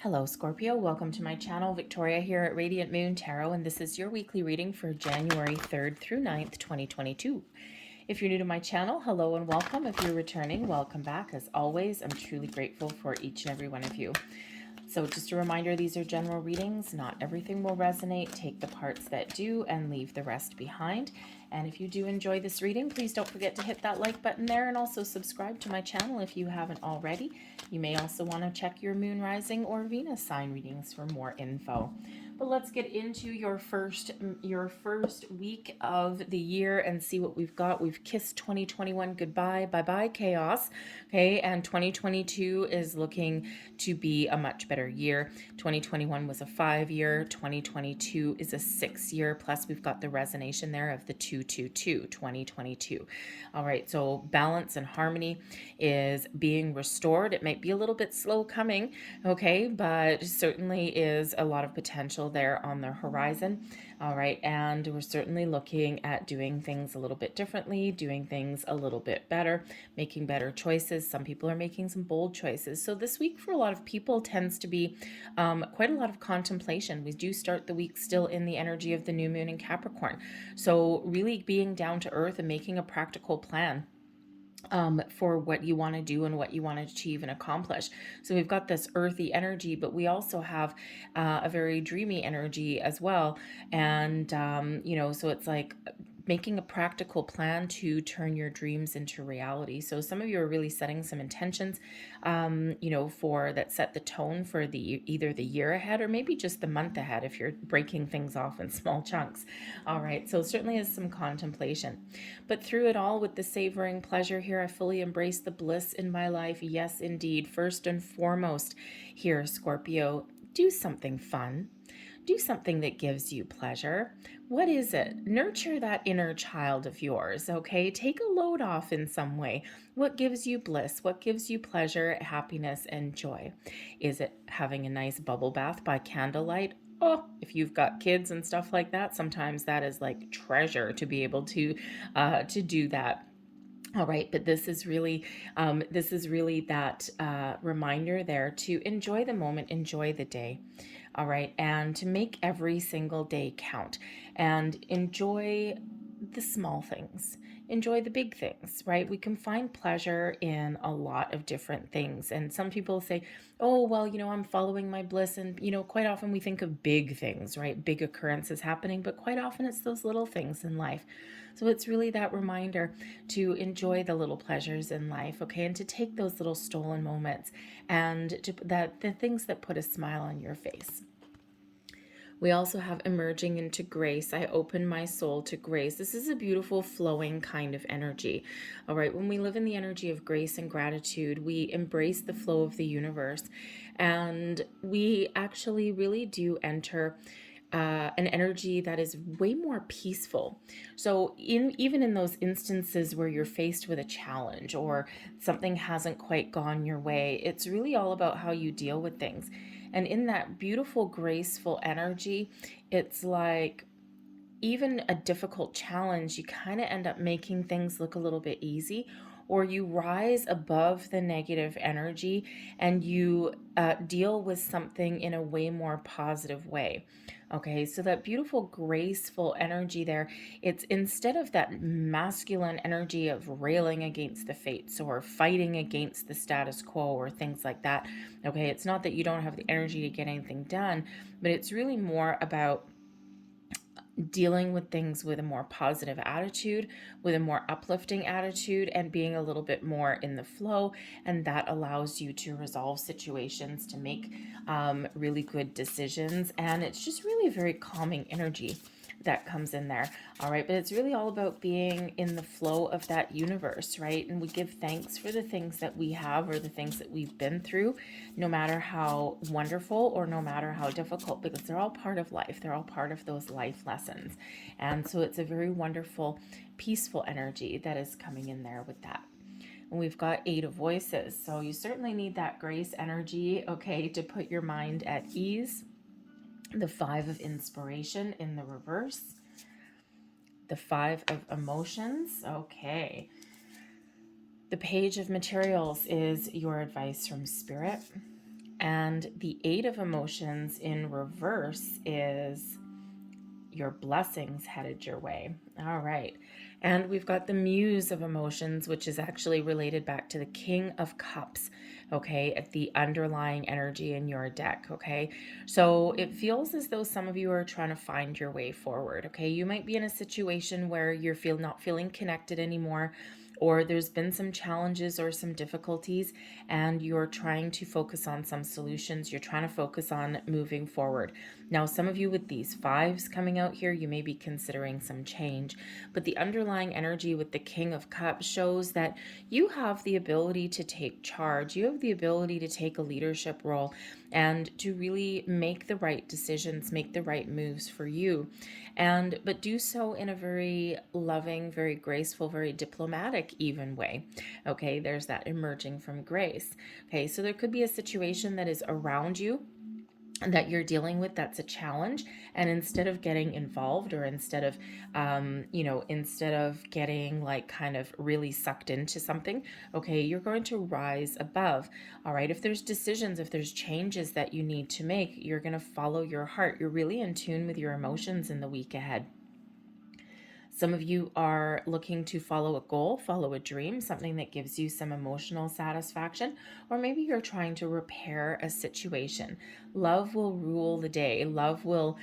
Hello Scorpio, welcome to my channel. Victoria here at Radiant Moon Tarot, and this is your weekly reading for January 3rd through 9th, 2022. If you're new to my channel, hello and welcome. If you're returning, welcome back. As always, I'm truly grateful for each and every one of you. So just a reminder, these are general readings. Not everything will resonate. Take the parts that do and leave the rest behind. And if you do enjoy this reading, please don't forget to hit that like button there and also subscribe to my channel if you haven't already. You may also want to check your moon rising or Venus sign readings for more info. But let's get into your first week of the year and see what we've got. We've kissed 2021 goodbye. Bye-bye chaos. Okay, and 2022 is looking to be a much better year. 2021 was a 5-year. 2022 is a 6-year. Plus we've got the resonance there of the 222, 2022. All right, so balance and harmony is being restored. It might be a little bit slow coming, okay, but certainly is a lot of potential there on the horizon. All right, and we're certainly looking at doing things a little bit differently, doing things a little bit better, making better choices. Some people are making some bold choices. So this week for a lot of people tends to be quite a lot of contemplation. We do start the week still in the energy of the new moon in Capricorn. So really being down to earth and making a practical plan for what you want to do and what you want to achieve and accomplish. So we've got this earthy energy, but we also have a very dreamy energy as well. And, you know, so it's like making a practical plan to turn your dreams into reality. So some of you are really setting some intentions, you know, for that set the tone for the either the year ahead or maybe just the month ahead if you're breaking things off in small chunks. All right, so certainly is some contemplation. But through it all, with the savoring pleasure here, I fully embrace the bliss in my life. Yes, indeed. First and foremost here, Scorpio, do something fun. Do something that gives you pleasure. What is it? Nurture that inner child of yours, okay? Take a load off in some way. What gives you bliss? What gives you pleasure, happiness, and joy? Is it having a nice bubble bath by candlelight? Oh, if you've got kids and stuff like that, sometimes that is like treasure to be able to do that. All right, but this is really that reminder there to enjoy the moment, enjoy the day. All right, and to make every single day count and enjoy the small things, enjoy the big things, right? We can find pleasure in a lot of different things. And some people say, oh, well, you know, I'm following my bliss. And, you know, quite often we think of big things, right? Big occurrences happening, but quite often it's those little things in life. So it's really that reminder to enjoy the little pleasures in life, okay? And to take those little stolen moments and the things that put a smile on your face. We also have emerging into grace. I open my soul to grace. This is a beautiful flowing kind of energy. All right, when we live in the energy of grace and gratitude, we embrace the flow of the universe, and we actually really do enter an energy that is way more peaceful. So even in those instances where you're faced with a challenge or something hasn't quite gone your way, it's really all about how you deal with things. And in that beautiful, graceful energy, it's like even a difficult challenge, you kind of end up making things look a little bit easy, or you rise above the negative energy and you deal with something in a way more positive way. Okay, so that beautiful, graceful energy there, it's instead of that masculine energy of railing against the fates or fighting against the status quo or things like that. Okay, it's not that you don't have the energy to get anything done, but it's really more about dealing with things with a more positive attitude, with a more uplifting attitude, and being a little bit more in the flow. And that allows you to resolve situations, to make really good decisions. And it's just really a very calming energy that comes in there. All right, but it's really all about being in the flow of that universe, right? And we give thanks for the things that we have or the things that we've been through, no matter how wonderful or no matter how difficult, because they're all part of life. They're all part of those life lessons. And so it's a very wonderful, peaceful energy that is coming in there with that. And we've got 8 of Voices. So you certainly need that grace energy, okay, to put your mind at ease. The 5 of Inspiration in the reverse. The 5 of Emotions. Okay. The Page of Materials is your advice from Spirit. And the Eight of Emotions in reverse is your blessings headed your way. All right. And we've got the Muse of Emotions, which is actually related back to the King of Cups, okay, at the underlying energy in your deck, okay? So it feels as though some of you are trying to find your way forward, okay? You might be in a situation where you're not feeling connected anymore, or there's been some challenges or some difficulties, and you're trying to focus on some solutions. You're trying to focus on moving forward. Now, some of you with these fives coming out here, you may be considering some change, but the underlying energy with the King of Cups shows that you have the ability to take charge. You have the ability to take a leadership role and to really make the right decisions, make the right moves for you. But do so in a very loving, very graceful, very diplomatic even way. Okay, there's that emerging from grace. Okay, so there could be a situation that is around you that you're dealing with that's a challenge, and instead of getting involved, or instead of instead of getting like kind of really sucked into something, okay, you're going to rise above. All right, if there's decisions, if there's changes that you need to make, you're going to follow your heart. You're really in tune with your emotions in the week ahead. Some of you are looking to follow a goal, follow a dream, something that gives you some emotional satisfaction, or maybe you're trying to repair a situation. Love will rule the day. Love will,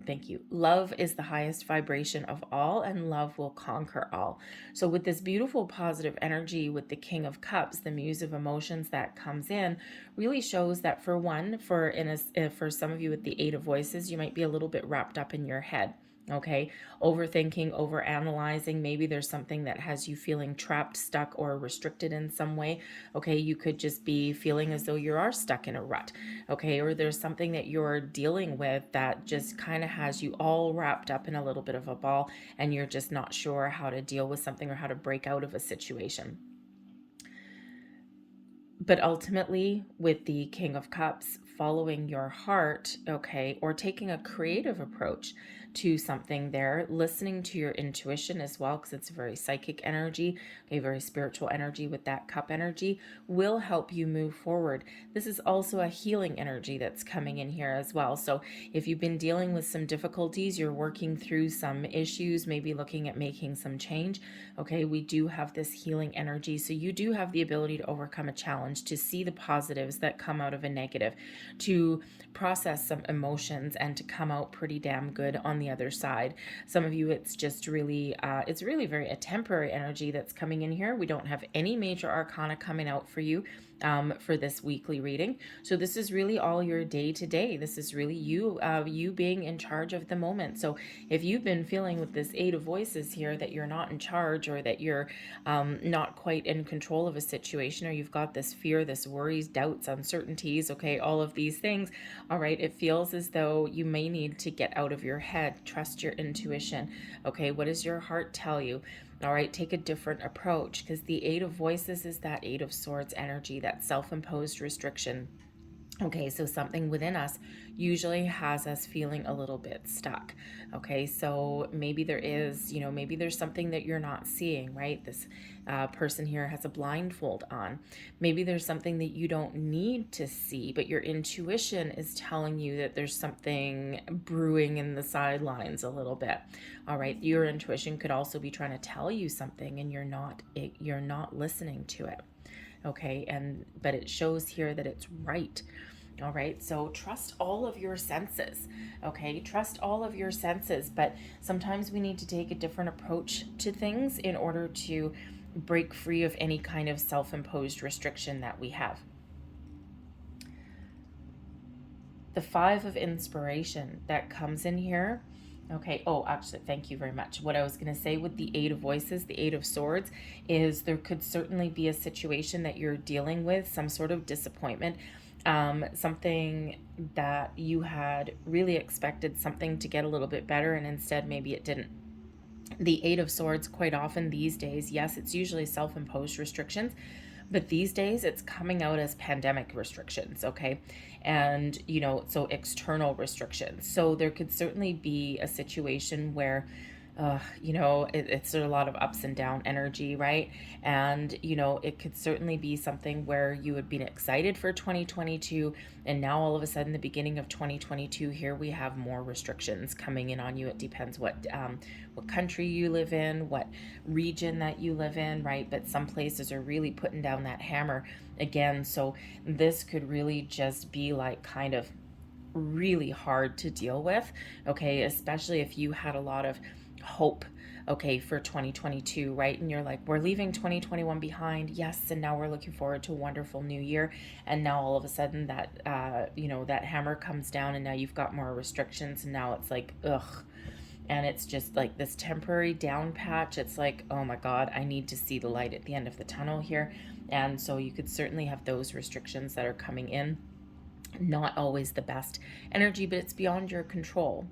Thank you. Love is the highest vibration of all, and love will conquer all. So with this beautiful positive energy with the King of Cups, the Muse of Emotions that comes in, really shows that for some of you with the Eight of Voices, you might be a little bit wrapped up in your head. Okay, overthinking, overanalyzing. Maybe there's something that has you feeling trapped, stuck, or restricted in some way. Okay, you could just be feeling as though you are stuck in a rut. Okay, or there's something that you're dealing with that just kind of has you all wrapped up in a little bit of a ball, and you're just not sure how to deal with something or how to break out of a situation. But ultimately, with the King of Cups, following your heart, okay, or taking a creative approach to something there, listening to your intuition as well, because it's a very psychic energy, a very spiritual energy with that cup energy, will help you move forward. This is also a healing energy that's coming in here as well. So if you've been dealing with some difficulties, you're working through some issues, maybe looking at making some change, okay, we do have this healing energy. So you do have the ability to overcome a challenge, to see the positives that come out of a negative, to process some emotions, and to come out pretty damn good on the other side. Some of you, it's just really, it's really very a temporary energy that's coming in here. We don't have any major arcana coming out for you for this weekly reading. So this is really all your day to day. This is really you being in charge of the moment. So if you've been feeling with this Eight of Voices here that you're not in charge, or that you're not quite in control of a situation, or you've got this fear, this worries, doubts, uncertainties, okay, all of these things, all right, it feels as though you may need to get out of your head, trust your intuition, okay, what does your heart tell you? All right, take a different approach, because the Eight of Voices is that Eight of Swords energy, that self-imposed restriction. Okay, so something within us usually has us feeling a little bit stuck. Okay, so maybe there is, maybe there's something that you're not seeing, right? This person here has a blindfold on. Maybe there's something that you don't need to see, but your intuition is telling you that there's something brewing in the sidelines a little bit. All right, your intuition could also be trying to tell you something, and you're not listening to it. Okay, but it shows here that it's right. All right, so trust all of your senses. Okay, trust all of your senses, but sometimes we need to take a different approach to things in order to break free of any kind of self-imposed restriction that we have. The Five of Inspiration that comes in here. Okay, oh, actually, thank you very much. What I was going to say with the Eight of Voices, the Eight of Swords, is there could certainly be a situation that you're dealing with, some sort of disappointment, something that you had really expected something to get a little bit better, and instead maybe it didn't. The Eight of Swords, quite often these days, yes, it's usually self-imposed restrictions, but these days it's coming out as pandemic restrictions, okay? And, so external restrictions. So there could certainly be a situation where you know, it's a lot of ups and down energy, right? And, you know, it could certainly be something where you had been excited for 2022, and now all of a sudden, the beginning of 2022, here we have more restrictions coming in on you. It depends what country you live in, what region that you live in, right? But some places are really putting down that hammer again. So this could really just be like kind of really hard to deal with, okay? Especially if you had a lot of hope, okay, for 2022, right? And you're like, we're leaving 2021 behind, yes, and now we're looking forward to a wonderful new year. And now all of a sudden that, you know, that hammer comes down, and now you've got more restrictions, and now it's like, ugh. And it's just like this temporary down patch. It's like, oh my God, I need to see the light at the end of the tunnel here. And so you could certainly have those restrictions that are coming in. Not always the best energy, but it's beyond your control,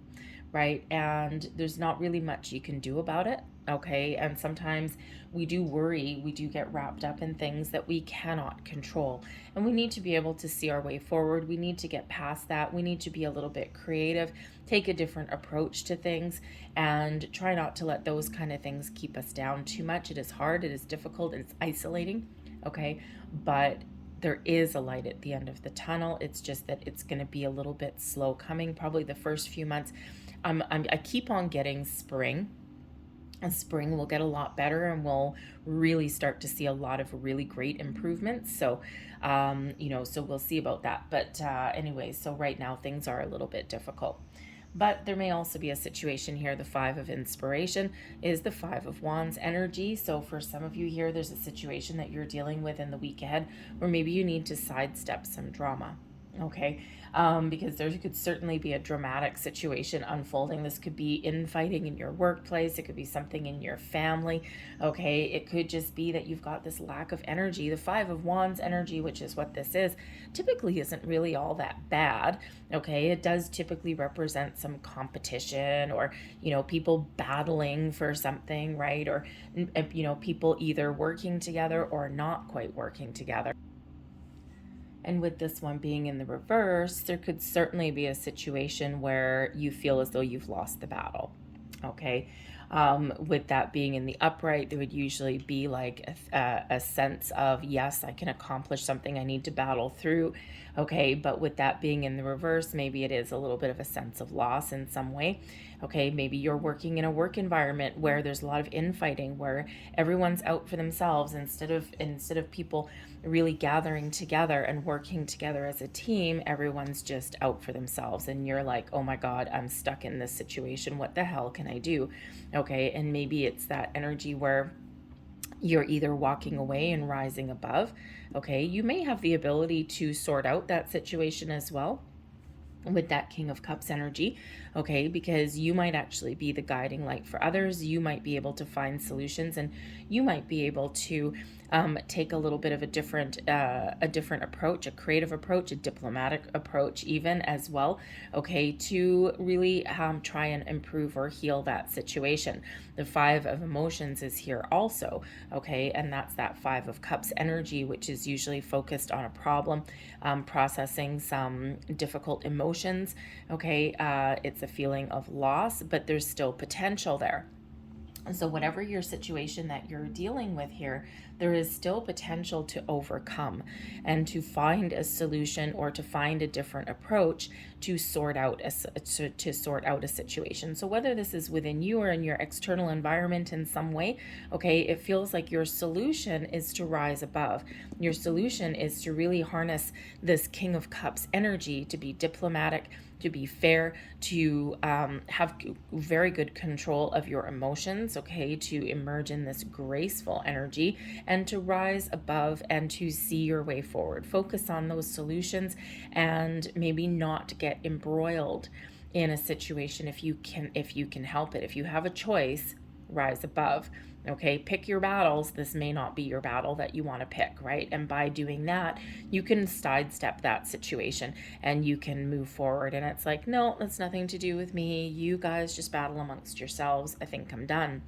right? And there's not really much you can do about it, okay? And sometimes we do worry, we do get wrapped up in things that we cannot control, and we need to be able to see our way forward. We need to get past that. We need to be a little bit creative, take a different approach to things, and try not to let those kind of things keep us down too much. It is hard, it is difficult, it's isolating, okay? But there is a light at the end of the tunnel. It's just that it's going to be a little bit slow coming, probably the first few months. I keep on getting spring, and spring will get a lot better, and we'll really start to see a lot of really great improvements. So, you know, so we'll see about that. But anyway, so right now things are a little bit difficult. But there may also be a situation here. The Five of Inspiration is the Five of Wands energy. So for some of you here, there's a situation that you're dealing with in the week ahead where maybe you need to sidestep some drama. Okay, because there could certainly be a dramatic situation unfolding. This could be infighting in your workplace. It could be something in your family. Okay, it could just be that you've got this lack of energy. The Five of Wands energy, which is what this is, typically isn't really all that bad. Okay, it does typically represent some competition, or, you know, people battling for something, right? Or, you know, people either working together or not quite working together. And with this one being in the reverse, there could certainly be a situation where you feel as though you've lost the battle. Okay. With that being in the upright, there would usually be like a sense of, yes, I can accomplish something, I need to battle through. Okay. But with that being in the reverse, maybe it is a little bit of a sense of loss in some way. Okay. Maybe you're working in a work environment where there's a lot of infighting, where everyone's out for themselves instead of people really gathering together and working together as a team. Everyone's just out for themselves, and you're like, oh my God, I'm stuck in this situation. What the hell can I do? Okay. And maybe it's that energy where you're either walking away and rising above. Okay. You may have the ability to sort out that situation as well with that King of Cups energy, okay, because you might actually be the guiding light for others. You might be able to find solutions, and you might be able to take a little bit of a different approach, a creative approach, a diplomatic approach even as well, okay, to really try and improve or heal that situation. The Five of Emotions is here also, okay, and that's that Five of Cups energy, which is usually focused on a problem, processing some difficult emotions, okay. It's a feeling of loss, but there's still potential there. So whatever your situation that you're dealing with here, there is still potential to overcome and to find a solution, or to find a different approach to sort out a situation. So whether this is within you or in your external environment in some way, okay, it feels like your solution is to rise above. Your solution is to really harness this King of Cups energy, to be diplomatic, to be fair, to have very good control of your emotions, okay, to emerge in this graceful energy, and to rise above and to see your way forward. Focus on those solutions, and maybe not get embroiled in a situation if you can help it. If you have a choice, rise above. Okay, pick your battles. This may not be your battle that you want to pick, right? And by doing that, you can sidestep that situation and you can move forward. And it's like, no, that's nothing to do with me. You guys just battle amongst yourselves. I think I'm done.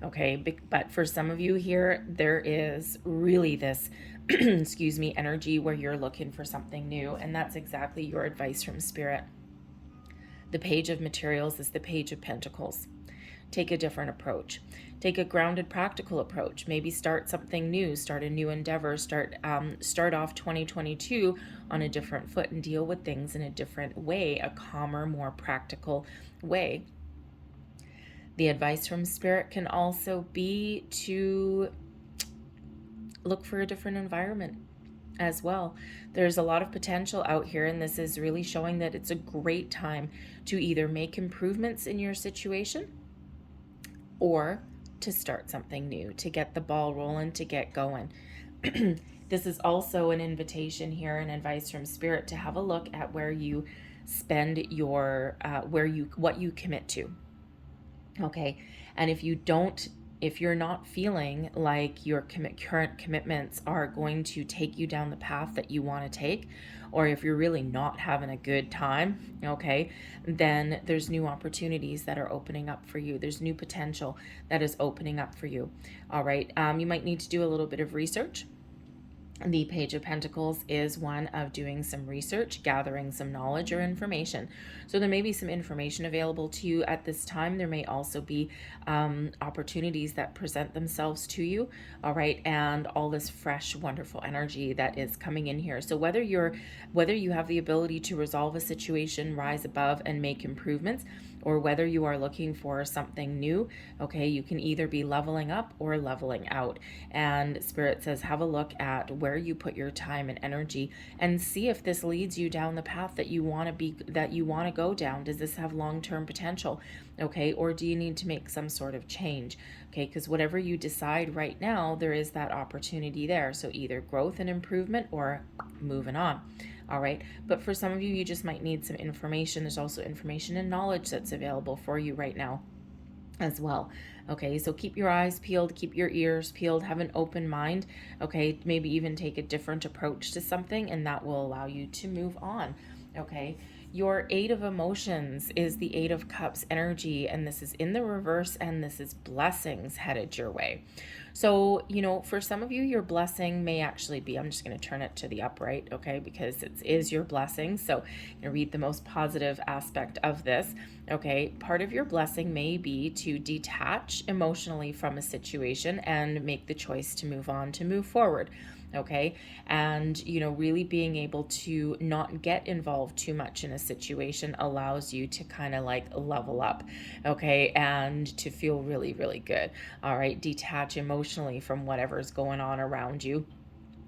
Okay, but for some of you here, there is really this, excuse me, energy where you're looking for something new. And that's exactly your advice from Spirit. The Page of Materials is the Page of Pentacles. take a different approach. Take a grounded, practical approach. Maybe start something new, start a new endeavor, start off 2022 on a different foot and deal with things in a different way, a calmer, more practical way. The advice from Spirit can also be to look for a different environment as well. There's a lot of potential out here, and this is really showing that it's a great time to either make improvements in your situation or to start something new, to get the ball rolling, to get going. This is also an invitation here, an advice from Spirit to have a look at where you spend your what you commit to. Okay, and if you're not feeling like your current commitments are going to take you down the path that you want to take, or if you're really not having a good time, okay, then there's new opportunities that are opening up for you. There's new potential that is opening up for you. All right, you might need to do a little bit of research. The Page of Pentacles is one of doing some research, gathering some knowledge or information. So there may be some information available to you at this time. There may also be opportunities that present themselves to you, all right, and all this fresh, wonderful energy that is coming in here. So whether you have the ability to resolve a situation, rise above, and make improvements, or whether you are looking for something new, okay, you can either be leveling up or leveling out. And Spirit says, have a look at where you put your time and energy and see if this leads you down the path that you want to go down. Does this have long-term potential? Okay, or do you need to make some sort of change? Okay, because whatever you decide right now, there is that opportunity there. So either growth and improvement or moving on. All right, but for some of you, you just might need some information. There's also information and knowledge that's available for you right now as well. Okay, so keep your eyes peeled, keep your ears peeled, have an open mind. Okay, maybe even take a different approach to something, and that will allow you to move on. Okay, your Eight of Emotions is the Eight of Cups energy, and this is in the reverse, and this is blessings headed your way. So, for some of you, your blessing may actually be, I'm just going to turn it to the upright, okay, because it is your blessing. So, read the most positive aspect of this, okay. Part of your blessing may be to detach emotionally from a situation and make the choice to move on, to move forward. Okay, and really being able to not get involved too much in a situation allows you to kind of like level up, okay, and to feel really, really good. All right, detach emotionally from whatever's going on around you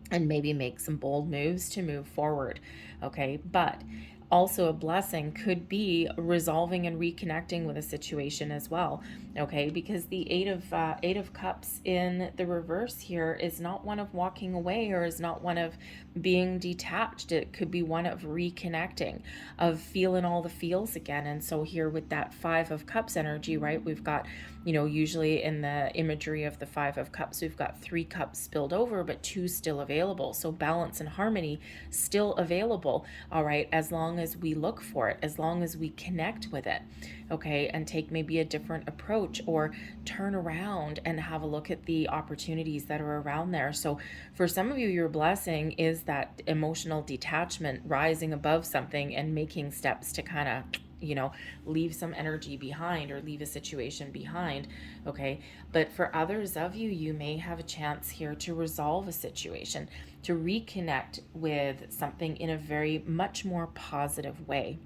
and maybe make some bold moves to move forward. Okay, but also a blessing could be resolving and reconnecting with a situation as well. Okay, because the Eight of Cups in the reverse here is not one of walking away, or is not one of being detached. It could be one of reconnecting, of feeling all the feels again. And so here with that Five of Cups energy, right, we've got, usually in the imagery of the Five of Cups, we've got 3 cups spilled over, but 2 still available. So balance and harmony still available, all right, as long as we look for it, as long as we connect with it, okay, and take maybe a different approach, or turn around and have a look at the opportunities that are around there. So for some of you, your blessing is that emotional detachment, rising above something and making steps to kind of leave some energy behind, or leave a situation behind, okay? But for others of you, you may have a chance here to resolve a situation, to reconnect with something in a very much more positive way.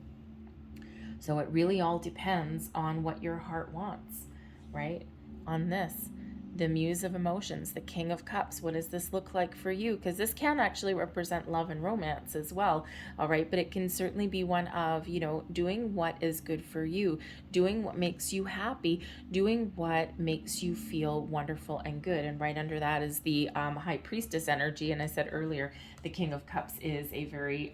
So it really all depends on what your heart wants, right? On this, the Muse of Emotions, the King of Cups. What does this look like for you? Because this can actually represent love and romance as well, all right? But it can certainly be one of, doing what is good for you, doing what makes you happy, doing what makes you feel wonderful and good. And right under that is the High Priestess energy. And I said earlier, the King of Cups is a very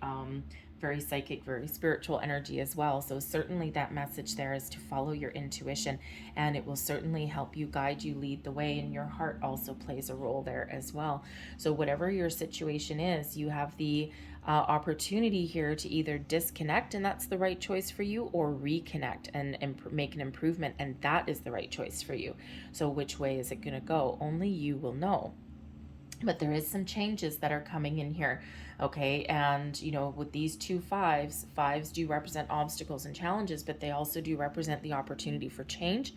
psychic, very spiritual energy as well. So certainly that message there is to follow your intuition, and it will certainly help you, guide you, lead the way, and your heart also plays a role there as well. So whatever your situation is, you have the opportunity here to either disconnect, and that's the right choice for you, or reconnect and make an improvement, and that is the right choice for you. So which way is it going to go? Only you will know. But there is some changes that are coming in here, okay? And, with these 2 fives do represent obstacles and challenges, but they also do represent the opportunity for change,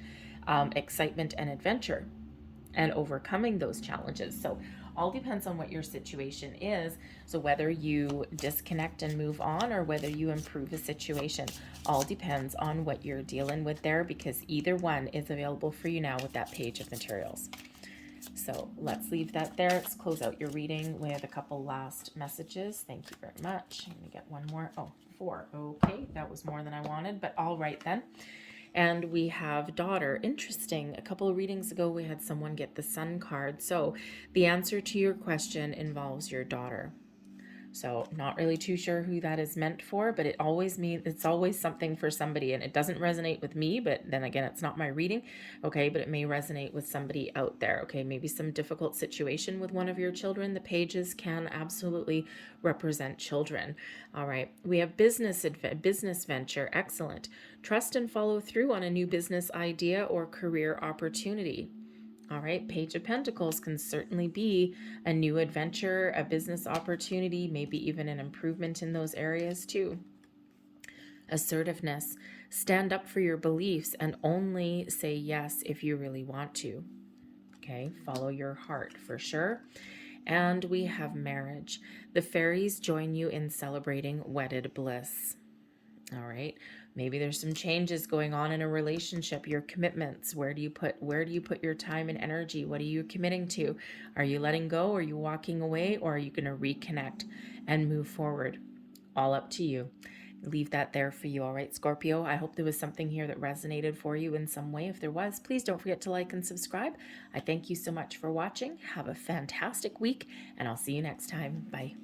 excitement and adventure and overcoming those challenges. So all depends on what your situation is. So whether you disconnect and move on or whether you improve a situation, all depends on what you're dealing with there, because either one is available for you now with that page of materials. So let's leave that there. Let's close out your reading with a couple last messages. Thank you very much. I'm gonna get one more. Oh, 4. Okay, that was more than I wanted, but all right then. And we have daughter. Interesting. A couple of readings ago, we had someone get the Sun card. So the answer to your question involves your daughter. So not really too sure who that is meant for, but it always means it's always something for somebody, and it doesn't resonate with me, but then again, it's not my reading. Okay, but it may resonate with somebody out there. Okay, maybe some difficult situation with one of your children. The pages can absolutely represent children. All right, we have business venture. Excellent. Trust and follow through on a new business idea or career opportunity. All right, Page of Pentacles can certainly be a new adventure, a business opportunity, maybe even an improvement in those areas too. Assertiveness. Stand up for your beliefs and only say yes if you really want to. Okay, follow your heart for sure. And we have marriage. The fairies join you in celebrating wedded bliss. All right. Maybe there's some changes going on in a relationship, your commitments. Where do you put your time and energy? What are you committing to? Are you letting go? Are you walking away? Or are you going to reconnect and move forward? All up to you. Leave that there for you. All right, Scorpio. I hope there was something here that resonated for you in some way. If there was, please don't forget to like and subscribe. I thank you so much for watching. Have a fantastic week, and I'll see you next time. Bye.